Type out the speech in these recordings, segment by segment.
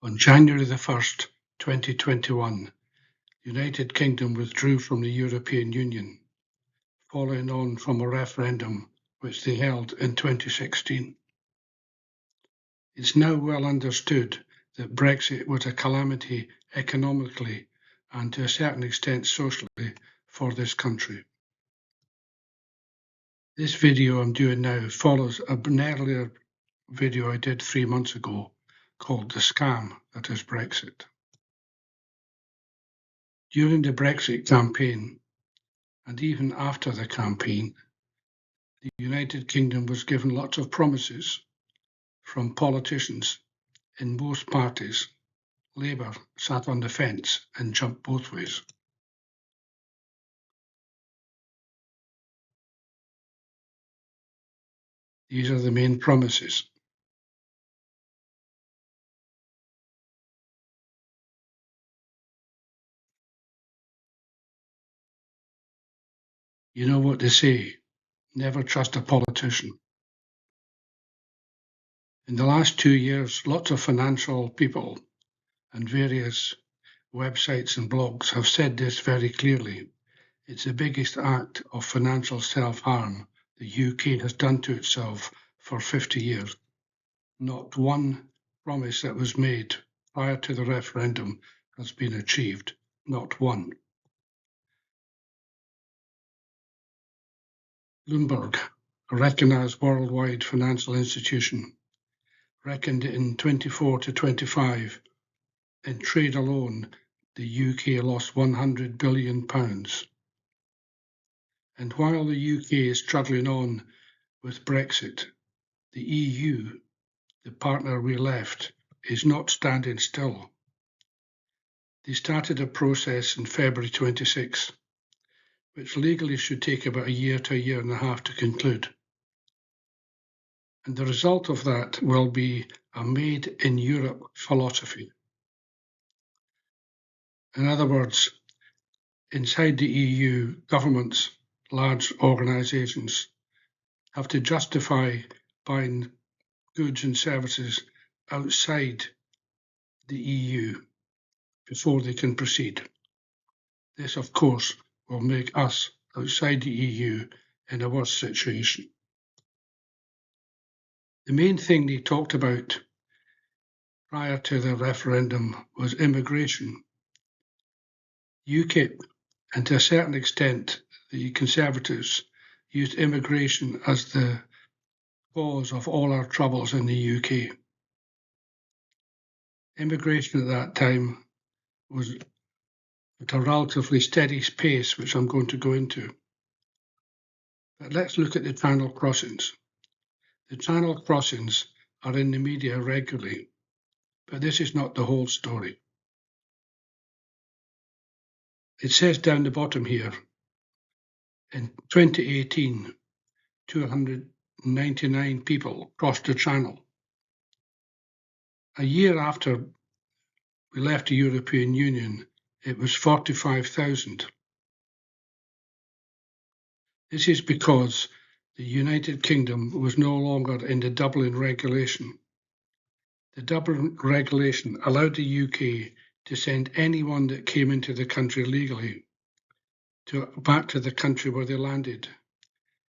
On January the 1st, 2021, the United Kingdom withdrew from the European Union, following on from a referendum which they held in 2016. It's now well understood that Brexit was a calamity economically and to a certain extent socially for this country. This video I'm doing now follows an earlier video I did 3 months ago called The Scam That Is Brexit. During the Brexit campaign, and even after the campaign, the United Kingdom was given lots of promises from politicians in most parties. Labour sat on the fence and jumped both ways. These are the main promises. You know what they say, never trust a politician. In the last 2 years, lots of financial people and various websites and blogs have said this very clearly. It's the biggest act of financial self-harm the UK has done to itself for 50 years. Not one promise that was made prior to the referendum has been achieved. Not one. Bloomberg, a recognised worldwide financial institution, reckoned in 24 to 25 in trade alone, the UK lost £100 billion. And while the UK is struggling on with Brexit, the EU, the partner we left, is not standing still. They started a process in February 26, which legally should take about a year to a year and a half to conclude. And the result of that will be a made in Europe philosophy. In other words, inside the EU, governments, large organisations, have to justify buying goods and services outside the EU before they can proceed. This, of course, will make us outside the EU in a worse situation. The main thing they talked about prior to the referendum was immigration. UKIP, and to a certain extent the Conservatives, used immigration as the cause of all our troubles in the UK. Immigration at that time was at a relatively steady pace, which I'm going to go into. But let's look at the Channel crossings. The Channel crossings are in the media regularly, but this is not the whole story. It says down the bottom here, in 2018, 299 people crossed the Channel. A year after we left the European Union, it was 45,000. This is because the United Kingdom was no longer in the Dublin regulation. The Dublin regulation allowed the UK to send anyone that came into the country legally back to the country where they landed.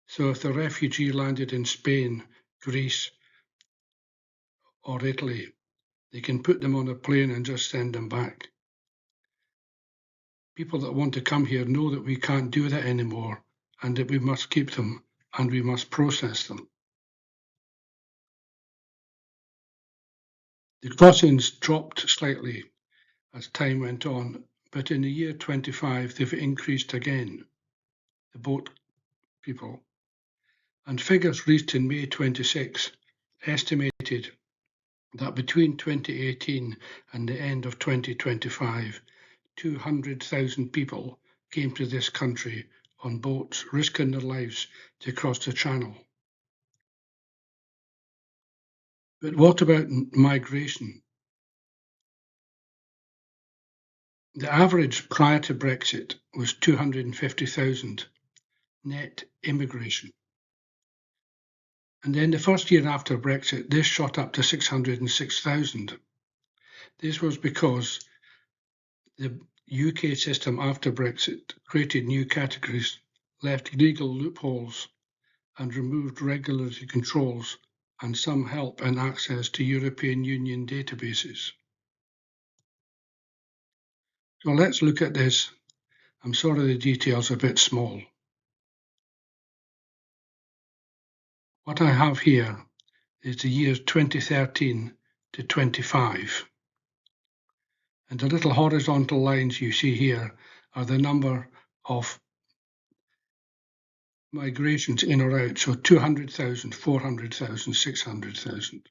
So if the refugee landed in Spain, Greece, or Italy, they can put them on a plane and just send them back. People that want to come here know that we can't do that anymore and that we must keep them and we must process them. The crossings dropped slightly as time went on, but in the year 25 they've increased again, the boat people. And figures reached in May 26 estimated that between 2018 and the end of 2025, 200,000 people came to this country on boats, risking their lives to cross the Channel. But what about migration? The average prior to Brexit was 250,000 net immigration. And then the first year after Brexit, this shot up to 606,000. This was because the UK system after Brexit created new categories, left legal loopholes, and removed regulatory controls and some help and access to European Union databases. So let's look at this. I'm sorry the details are a bit small. What I have here is the years 2013 to 25. And the little horizontal lines you see here are the number of migrations in or out, so 200,000, 400,000, 600,000.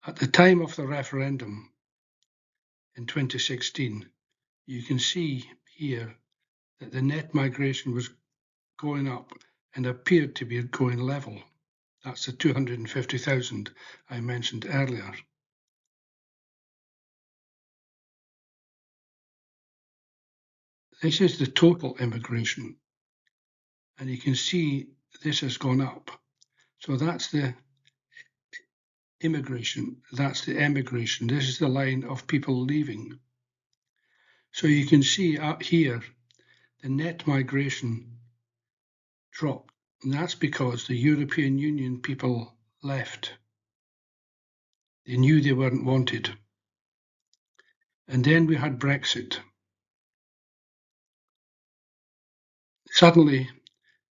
At the time of the referendum in 2016, you can see here that the net migration was going up and appeared to be going level. That's the 250,000 I mentioned earlier. This is the total immigration, and you can see this has gone up. So that's the immigration, that's the emigration. This is the line of people leaving. So you can see out here, the net migration dropped, and that's because the European Union people left. They knew they weren't wanted. And then we had Brexit. Suddenly,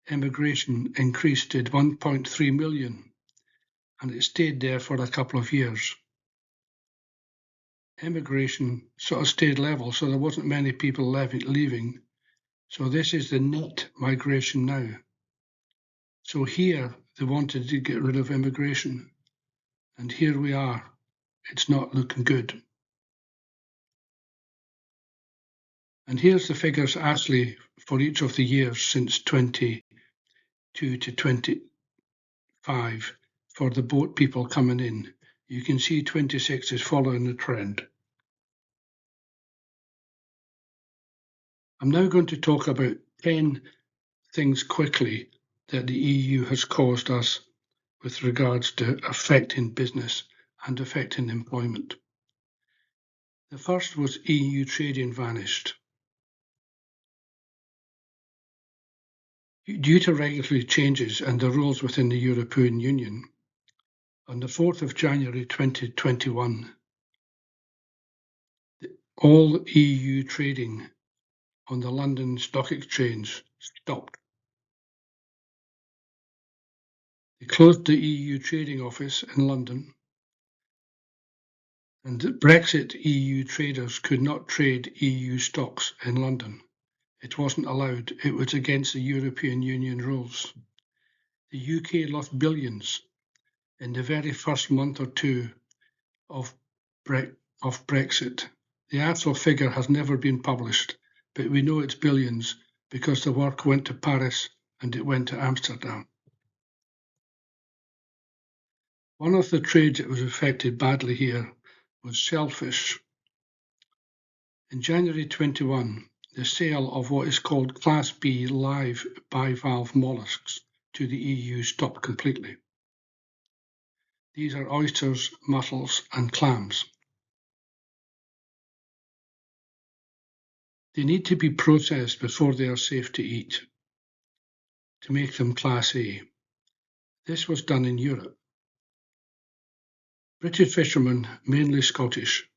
immigration increased to 1.3 million, and it stayed there for a couple of years. Immigration sort of stayed level, so there wasn't many people leaving. So this is the net migration now. So here they wanted to get rid of immigration, and here we are. It's not looking good. And here's the figures actually for each of the years since 22 to 25 for the boat people coming in. You can see 26 is following the trend. I'm now going to talk about 10 things quickly that the EU has caused us with regards to affecting business and affecting employment. The first was EU trading vanished. Due to regulatory changes and the rules within the European Union, on the 4th of January 2021, all EU trading on the London Stock Exchange stopped. They closed the EU trading office in London, and Brexit EU traders could not trade EU stocks in London. It wasn't allowed. It was against the European Union rules. The UK lost billions in the very first month or two of Brexit. The actual figure has never been published, but we know it's billions because the work went to Paris and it went to Amsterdam. One of the trades that was affected badly here was shellfish. In January 21, the sale of what is called Class B live bivalve mollusks to the EU stopped completely. These are oysters, mussels, and clams. They need to be processed before they are safe to eat to make them Class A. This was done in Europe. British fishermen, mainly Scottish,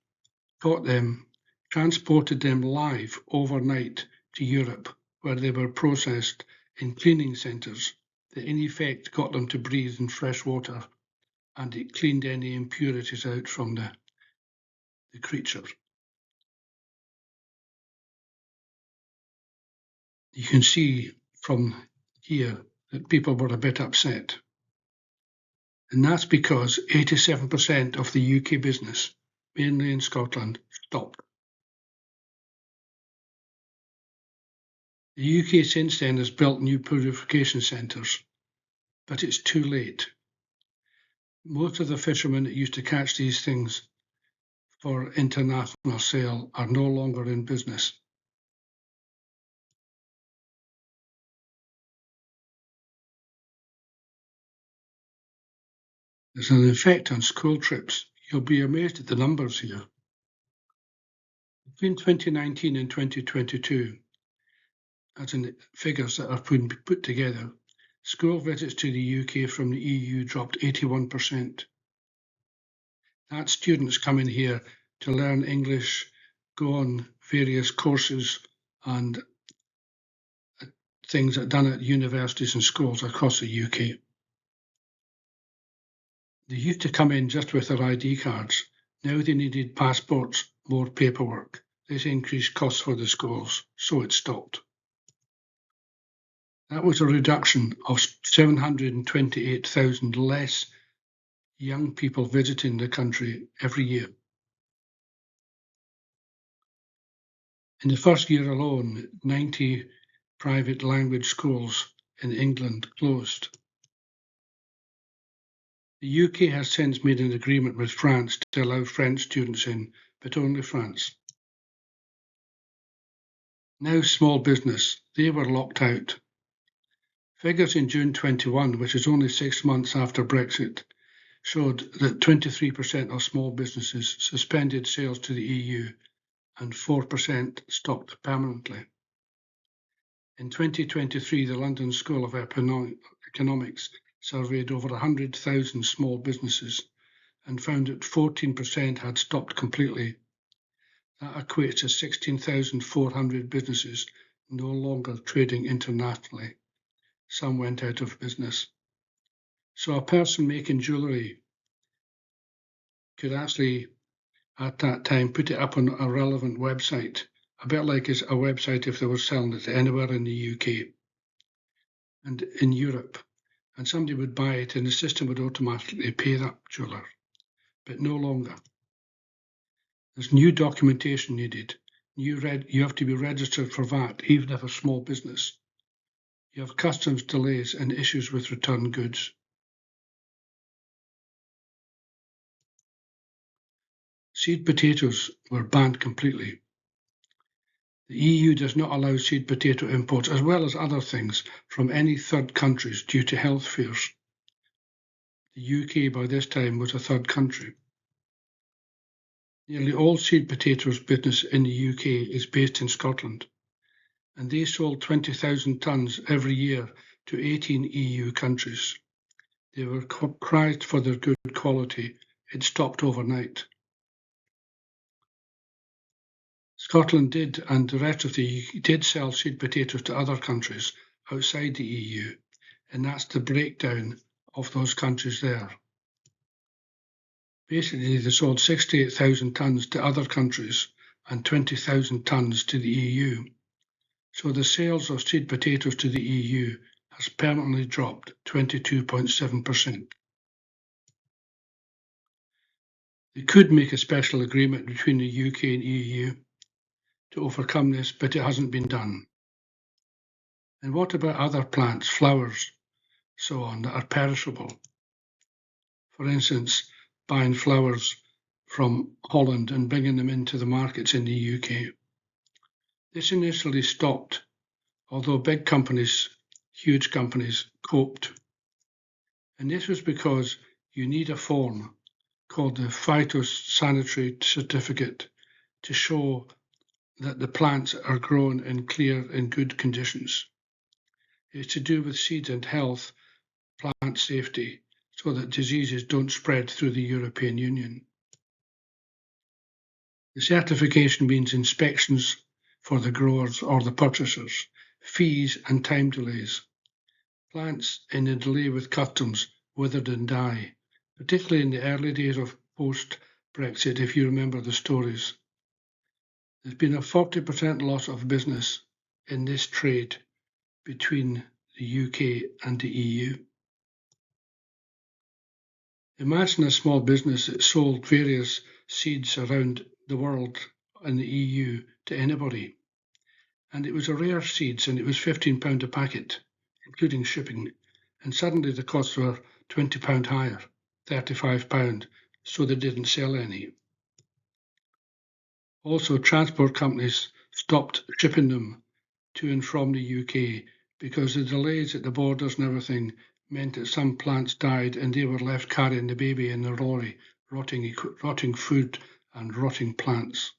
caught them, transported them live overnight to Europe, where they were processed in cleaning centres that in effect got them to breathe in fresh water, and it cleaned any impurities out from the creature. You can see from here that people were a bit upset. And that's because 87% of the UK business, mainly in Scotland, stopped. The UK since then has built new purification centres, but it's too late. Most of the fishermen that used to catch these things for international sale are no longer in business. There's an effect on school trips. You'll be amazed at the numbers here. Between 2019 and 2022, as in figures that are put together, school visits to the UK from the EU dropped 81%. That's students coming here to learn English, go on various courses and things that are done at universities and schools across the UK. They used to come in just with their ID cards. Now they needed passports, more paperwork. This increased costs for the schools, so it stopped. That was a reduction of 728,000 less young people visiting the country every year. In the first year alone, 90 private language schools in England closed. The UK has since made an agreement with France to allow French students in, but only France. Now small business, they were locked out. Figures in June 21, which is only 6 months after Brexit, showed that 23% of small businesses suspended sales to the EU and 4% stopped permanently. In 2023, the London School of Economics surveyed over 100,000 small businesses and found that 14% had stopped completely. That equates to 16,400 businesses no longer trading internationally. Some went out of business. So a person making jewellery could actually, at that time, put it up on a relevant website, a bit like a website if they were selling it anywhere in the UK and in Europe. And somebody would buy it and the system would automatically pay that jeweller, but no longer. There's new documentation needed. You have to be registered for VAT, even if a small business. You have customs delays and issues with return goods. Seed potatoes were banned completely. The EU does not allow seed potato imports, as well as other things, from any third countries due to health fears. The UK by this time was a third country. Nearly all seed potatoes business in the UK is based in Scotland, and they sold 20,000 tonnes every year to 18 EU countries. They were prized for their good quality. It stopped overnight. Scotland did, and the rest of the EU did sell seed potatoes to other countries outside the EU, and that's the breakdown of those countries there. Basically, they sold 68,000 tonnes to other countries and 20,000 tonnes to the EU. So the sales of seed potatoes to the EU has permanently dropped 22.7%. They could make a special agreement between the UK and EU to overcome this, but it hasn't been done. And what about other plants, flowers, so on, that are perishable? For instance, buying flowers from Holland and bringing them into the markets in the UK. This initially stopped, although big companies, huge companies, coped. And this was because you need a form called the phytosanitary certificate to show that the plants are grown in clear and good conditions. It's to do with seeds and health, plant safety, so that diseases don't spread through the European Union. The certification means inspections for the growers or the purchasers, fees and time delays. Plants in a delay with customs withered and die, particularly in the early days of post-Brexit, if you remember the stories. There's been a 40% loss of business in this trade between the UK and the EU. Imagine a small business that sold various seeds around the world in the EU to anybody. And it was a rare seeds and it was £15 a packet, including shipping. And suddenly the costs were £20 higher, £35, so they didn't sell any. Also, transport companies stopped shipping them to and from the UK because the delays at the borders and everything meant that some plants died and they were left carrying the baby in the lorry, rotting food and rotting plants.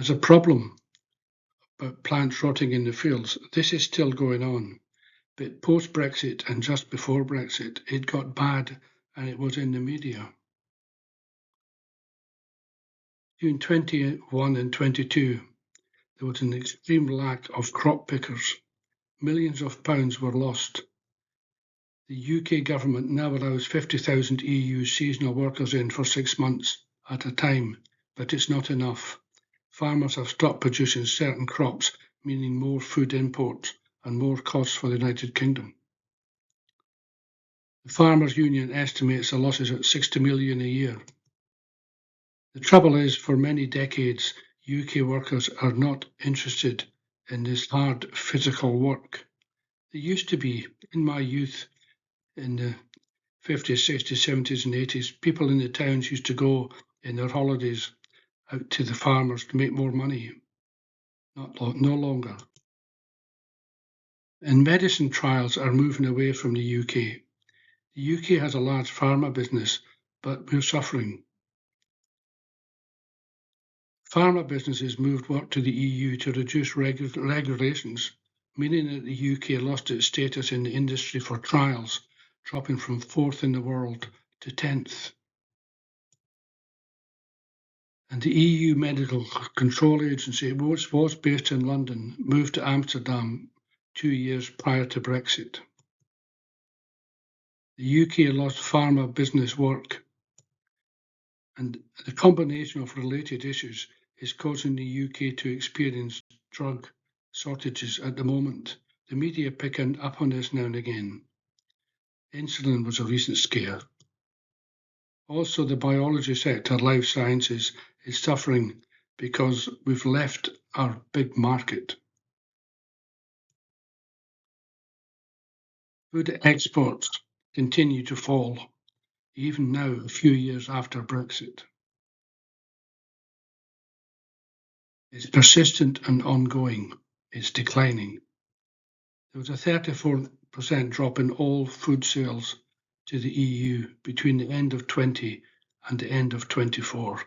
There's a problem about plants rotting in the fields. This is still going on, but post-Brexit and just before Brexit, it got bad and it was in the media. Between 21 and 22, there was an extreme lack of crop pickers. Millions of pounds were lost. The UK government now allows 50,000 EU seasonal workers in for 6 months at a time, but it's not enough. Farmers have stopped producing certain crops, meaning more food imports and more costs for the United Kingdom. The Farmers' Union estimates the losses at 60 million a year. The trouble is, for many decades, UK workers are not interested in this hard physical work. They used to be. In my youth, in the 50s, 60s, 70s and 80s, people in the towns used to go in their holidays out to the farmers to make more money. No longer. And medicine trials are moving away from the UK. The UK has a large pharma business, but we're suffering. Pharma businesses moved work to the EU to reduce regulations, meaning that the UK lost its status in the industry for trials, dropping from 4th in the world to 10th. And the EU Medical Control Agency, which was based in London, moved to Amsterdam 2 years prior to Brexit. The UK lost pharma business work, and the combination of related issues is causing the UK to experience drug shortages at the moment. The media picking up on this now and again. Insulin was a recent scare. Also, the biology sector, life sciences, is suffering because we've left our big market. Food exports continue to fall, even now, a few years after Brexit. It's persistent and ongoing. It's declining. There was a 34% drop in all food sales to the EU between the end of 20 and the end of 24.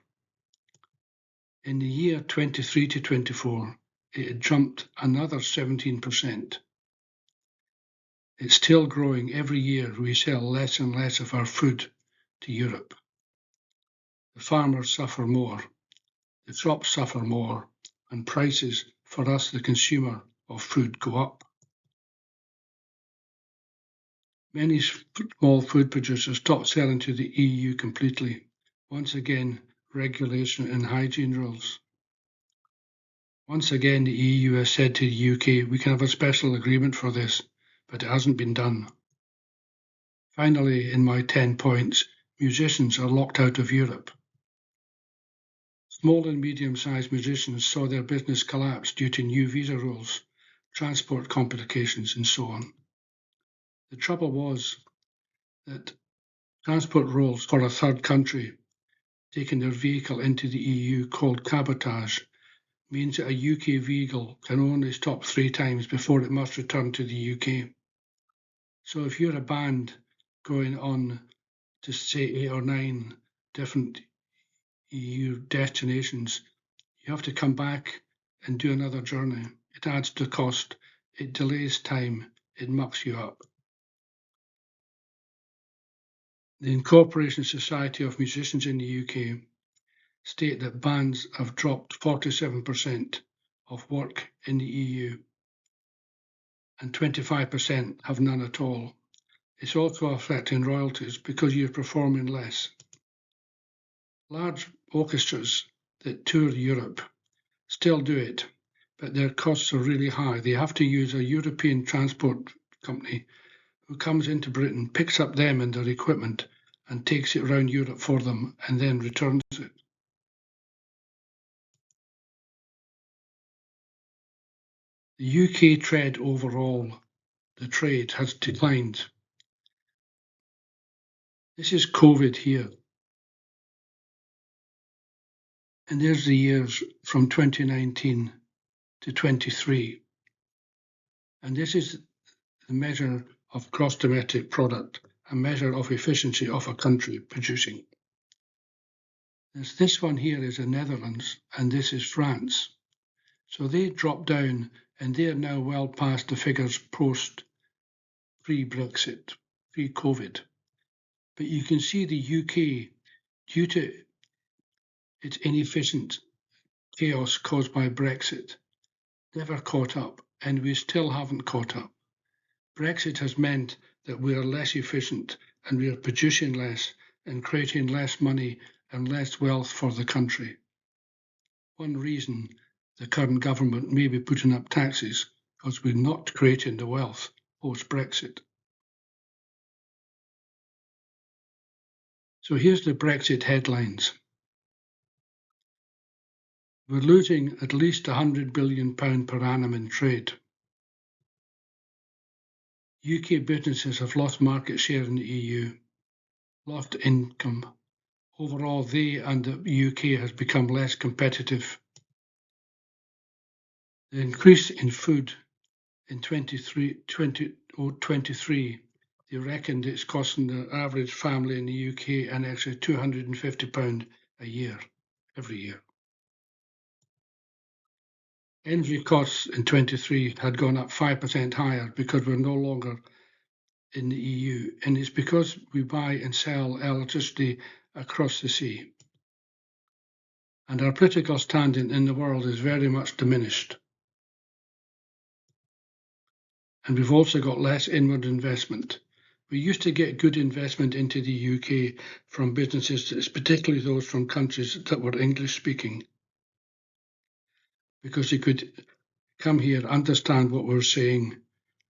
In the year 23 to 24, it had jumped another 17%. It's still growing. Every year we sell less and less of our food to Europe. The farmers suffer more, the shops suffer more, and prices for us, the consumer of food, go up. Many small food producers stopped selling to the EU completely. Once again, regulation and hygiene rules. Once again, the EU has said to the UK, we can have a special agreement for this, but it hasn't been done. Finally, in my 10 points, musicians are locked out of Europe. Small and medium-sized musicians saw their business collapse due to new visa rules, transport complications, and so on. The trouble was that transport rules for a third country taking their vehicle into the EU, called cabotage, means that a UK vehicle can only stop 3 times before it must return to the UK. So if you're a band going on to say 8 or 9 different EU destinations, you have to come back and do another journey. It adds to cost, it delays time, it mucks you up. The Incorporation Society of Musicians in the UK state that bands have dropped 47% of work in the EU and 25% have none at all. It's also affecting royalties because you're performing less. Large orchestras that tour Europe still do it, but their costs are really high. They have to use a European transport company who comes into Britain, picks up them and their equipment and takes it around Europe for them and then returns it. The UK trade overall, the trade has declined. This is COVID here. And there's the years from 2019 to 23. And this is the measure of gross domestic product, a measure of efficiency of a country producing. This one here is the Netherlands, and this is France. So they dropped down, and they are now well past the figures post pre-Brexit, pre-COVID. But you can see the UK, due to its inefficient chaos caused by Brexit, never caught up, and we still haven't caught up. Brexit has meant that we are less efficient and we are producing less and creating less money and less wealth for the country. One reason the current government may be putting up taxes because we're not creating the wealth post-Brexit. So here's the Brexit headlines. We're losing at least £100 billion per annum in trade. UK businesses have lost market share in the EU, lost income. Overall, they and the UK has become less competitive. The increase in food in 2023, they reckoned it's costing the average family in the UK an extra £250 a year, every year. Energy costs in 23 had gone up 5% higher because we're no longer in the EU, and it's because we buy and sell electricity across the sea. And our political standing in the world is very much diminished. And we've also got less inward investment. We used to get good investment into the UK from businesses, particularly those from countries that were English speaking, because you could come here, understand what we're saying,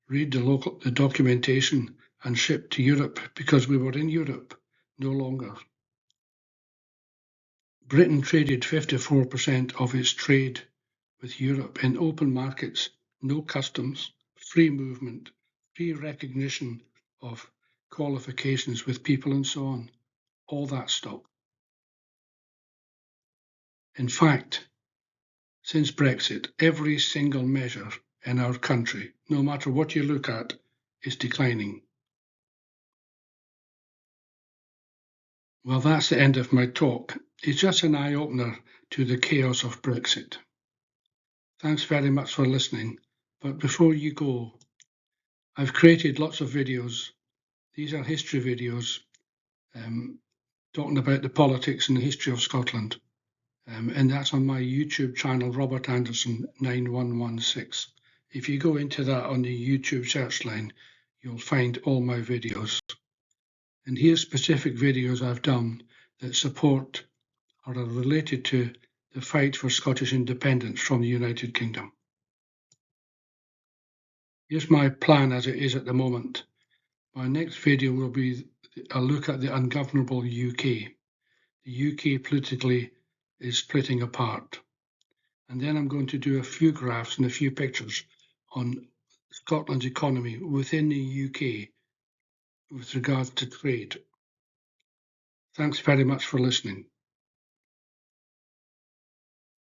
read the documentation, and ship to Europe because we were in Europe, no longer. Britain traded 54% of its trade with Europe in open markets, no customs, free movement, free recognition of qualifications with people and so on. All that stopped. In fact, since Brexit, every single measure in our country, no matter what you look at, is declining. Well, that's the end of my talk. It's just an eye-opener to the chaos of Brexit. Thanks very much for listening. But before you go, I've created lots of videos. These are history videos talking about the politics and the history of Scotland. And that's on my YouTube channel, Robert Anderson 9116. If you go into that on the YouTube search line, you'll find all my videos. And here's specific videos I've done that support or are related to the fight for Scottish independence from the United Kingdom. Here's my plan as it is at the moment. My next video will be a look at the ungovernable UK. The UK politically is splitting apart. And then I'm going to do a few graphs and a few pictures on Scotland's economy within the UK with regards to trade. Thanks very much for listening.